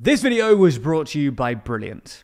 This video was brought to you by Brilliant.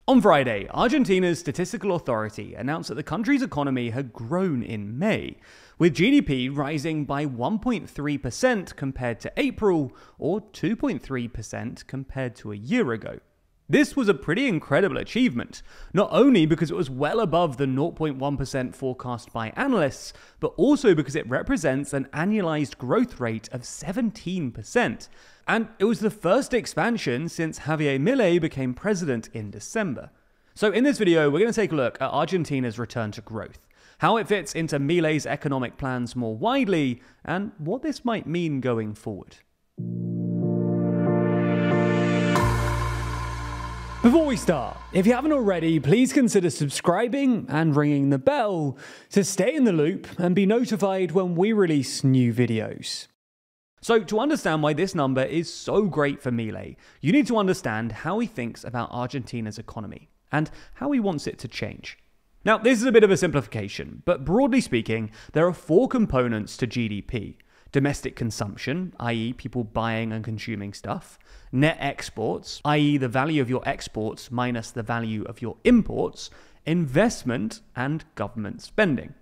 On Friday, Argentina's statistical authority announced that the country's economy had grown in May, with GDP rising by 1.3% compared to April, or 2.3% compared to a year ago. This was a pretty incredible achievement, not only because it was well above the 0.1% forecast by analysts, but also because it represents an annualized growth rate of 17%. And it was the first expansion since Javier Milei became president in December. So in this video, we're going to take a look at Argentina's return to growth, how it fits into Milei's economic plans more widely, and what this might mean going forward. Before we start, if you haven't already, please consider subscribing and ringing the bell to stay in the loop and be notified when we release new videos. So to understand why this number is so great for Milei, you need to understand how he thinks about Argentina's economy and how he wants it to change. Now, this is a bit of a simplification, but broadly speaking, there are four components to GDP. Domestic consumption, i.e. people buying and consuming stuff. Net exports, i.e. the value of your exports minus the value of your imports. Investment, and government spending.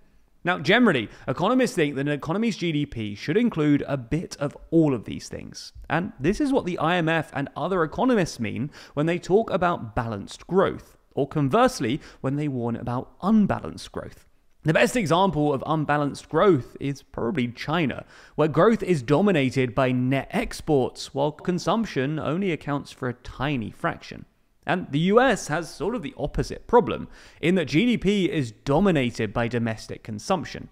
Now, generally, economists think that an economy's GDP should include a bit of all of these things. And this is what the IMF and other economists mean when they talk about balanced growth, or conversely, when they warn about unbalanced growth. The best example of unbalanced growth is probably China, where growth is dominated by net exports, while consumption only accounts for a tiny fraction. And the US has sort of the opposite problem, in that GDP is dominated by domestic consumption.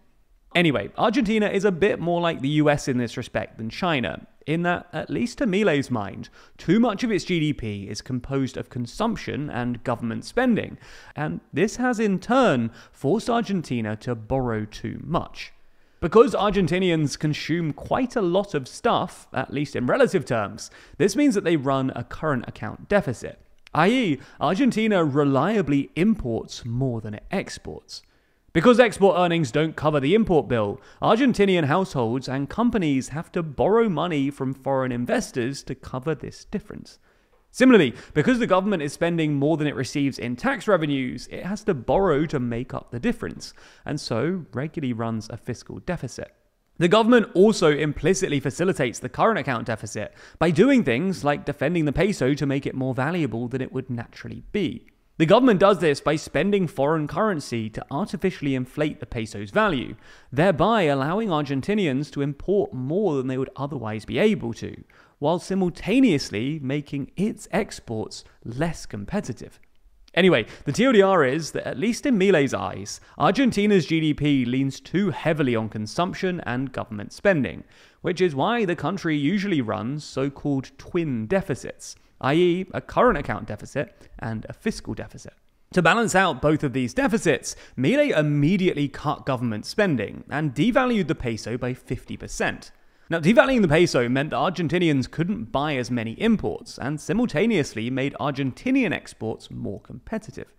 Anyway, Argentina is a bit more like the US in this respect than China, in that, at least to Milei's mind, too much of its GDP is composed of consumption and government spending, and this has in turn forced Argentina to borrow too much. Because Argentinians consume quite a lot of stuff, at least in relative terms, this means that they run a current account deficit, i.e. Argentina reliably imports more than it exports. Because export earnings don't cover the import bill, Argentinian households and companies have to borrow money from foreign investors to cover this difference. Similarly, because the government is spending more than it receives in tax revenues, it has to borrow to make up the difference, and so regularly runs a fiscal deficit. The government also implicitly facilitates the current account deficit by doing things like defending the peso to make it more valuable than it would naturally be. The government does this by spending foreign currency to artificially inflate the peso's value, thereby allowing Argentinians to import more than they would otherwise be able to, while simultaneously making its exports less competitive. Anyway, the TLDR is that, at least in Milei's eyes, Argentina's GDP leans too heavily on consumption and government spending, which is why the country usually runs so-called twin deficits, i.e. a current account deficit and a fiscal deficit. To balance out both of these deficits, Milei immediately cut government spending and devalued the peso by 50%. Now, devaluing the peso meant that Argentinians couldn't buy as many imports and simultaneously made Argentinian exports more competitive.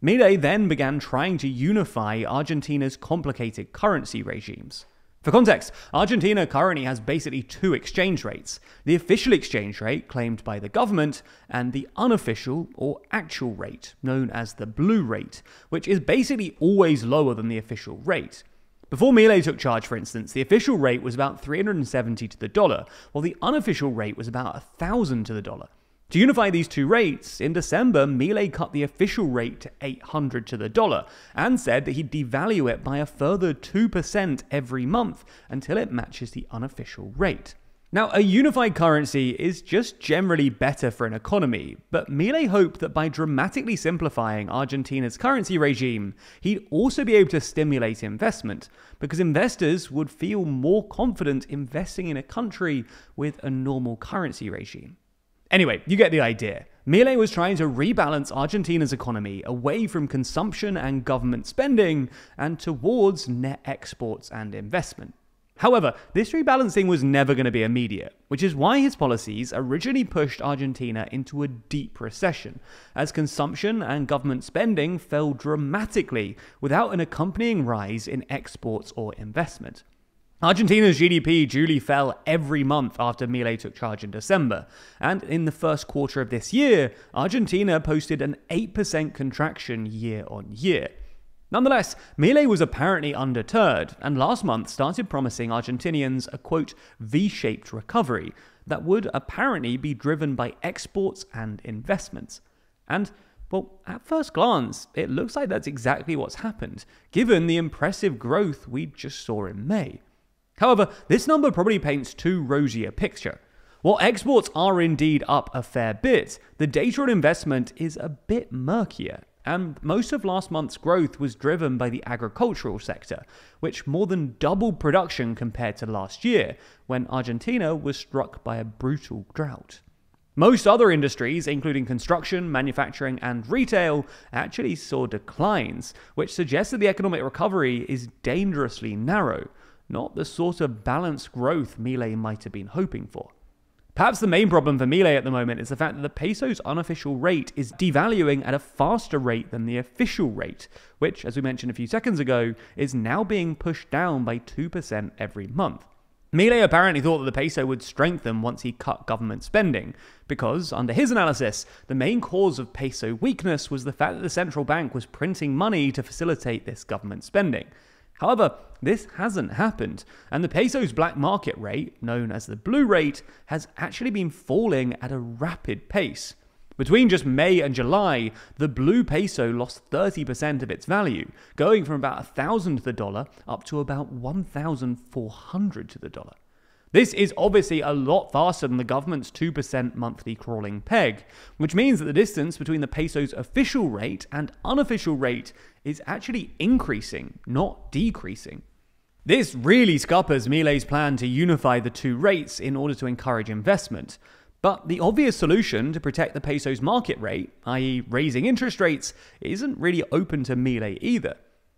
Milei then began trying to unify Argentina's complicated currency regimes. For context, Argentina currently has basically two exchange rates: the official exchange rate claimed by the government and the unofficial or actual rate, known as the blue rate, which is basically always lower than the official rate. Before Milei took charge, for instance, the official rate was about 370 to the dollar, while the unofficial rate was about 1,000 to the dollar. To unify these two rates, in December, Milei cut the official rate to 800 to the dollar and said that he'd devalue it by a further 2% every month until it matches the unofficial rate. Now, a unified currency is just generally better for an economy, but Milei hoped that by dramatically simplifying Argentina's currency regime, he'd also be able to stimulate investment, because investors would feel more confident investing in a country with a normal currency regime. Anyway, you get the idea. Milei was trying to rebalance Argentina's economy away from consumption and government spending and towards net exports and investment. However, this rebalancing was never going to be immediate, which is why his policies originally pushed Argentina into a deep recession, as consumption and government spending fell dramatically without an accompanying rise in exports or investment. Argentina's GDP duly fell every month after Milei took charge in December, and in the first quarter of this year, Argentina posted an 8% contraction year on year. Nonetheless, Milei was apparently undeterred, and last month started promising Argentinians a quote, V-shaped recovery that would apparently be driven by exports and investments. And well, at first glance, it looks like that's exactly what's happened, given the impressive growth we just saw in May. However, this number probably paints too rosy a picture. While exports are indeed up a fair bit, the data on investment is a bit murkier, and most of last month's growth was driven by the agricultural sector, which more than doubled production compared to last year, when Argentina was struck by a brutal drought. Most other industries, including construction, manufacturing, and retail, actually saw declines, which suggests that the economic recovery is dangerously narrow, not the sort of balanced growth Milei might have been hoping for. Perhaps the main problem for Milei at the moment is the fact that the peso's unofficial rate is devaluing at a faster rate than the official rate, which, as we mentioned a few seconds ago, is now being pushed down by 2% every month. Milei apparently thought that the peso would strengthen once he cut government spending, because, under his analysis, the main cause of peso weakness was the fact that the central bank was printing money to facilitate this government spending. However, this hasn't happened, and the peso's black market rate, known as the blue rate, has actually been falling at a rapid pace. Between just May and July, the blue peso lost 30% of its value, going from about 1,000 to the dollar up to about 1,400 to the dollar. This is obviously a lot faster than the government's 2% monthly crawling peg, which means that the distance between the peso's official rate and unofficial rate is actually increasing, not decreasing. This really scuppers Milei's plan to unify the two rates in order to encourage investment. But the obvious solution to protect the peso's market rate, i.e. raising interest rates, isn't really open to Milei either.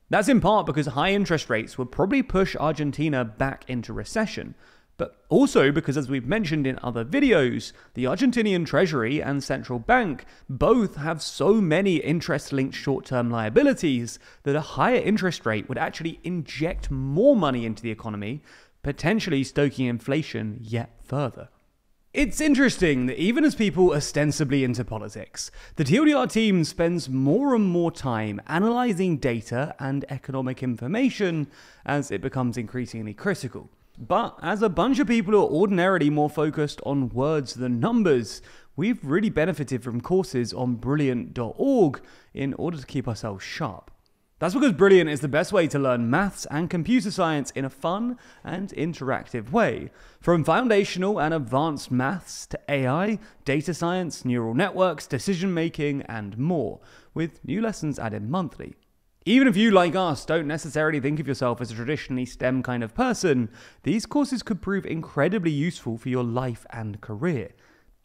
That's in part because high interest rates would probably push Argentina back into recession, but also because, as we've mentioned in other videos, the Argentinian Treasury and Central Bank both have so many interest-linked short-term liabilities that a higher interest rate would actually inject more money into the economy, potentially stoking inflation yet further. It's interesting that even as people ostensibly into politics, the TLDR team spends more and more time analysing data and economic information as it becomes increasingly critical. But as a bunch of people who are ordinarily more focused on words than numbers, we've really benefited from courses on brilliant.org in order to keep ourselves sharp. That's because Brilliant is the best way to learn maths and computer science in a fun and interactive way. From foundational and advanced maths to AI, data science, neural networks, decision making, and more, with new lessons added monthly. Even if you, like us, don't necessarily think of yourself as a traditionally STEM kind of person, these courses could prove incredibly useful for your life and career.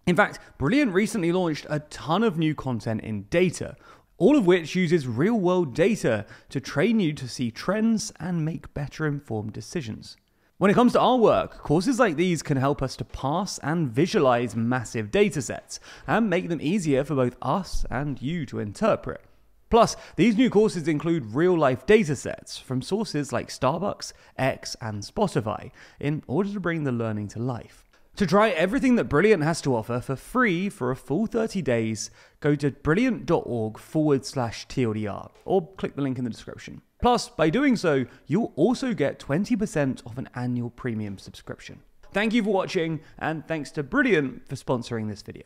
In fact, Brilliant recently launched a ton of new content in data, all of which uses real-world data to train you to see trends and make better informed decisions. When it comes to our work, courses like these can help us to parse and visualize massive datasets, and make them easier for both us and you to interpret. Plus, these new courses include real-life datasets from sources like Starbucks, X, and Spotify in order to bring the learning to life. To try everything that Brilliant has to offer for free for a full 30 days, go to brilliant.org/TLDR or click the link in the description. Plus, by doing so, you'll also get 20% off an annual premium subscription. Thank you for watching, and thanks to Brilliant for sponsoring this video.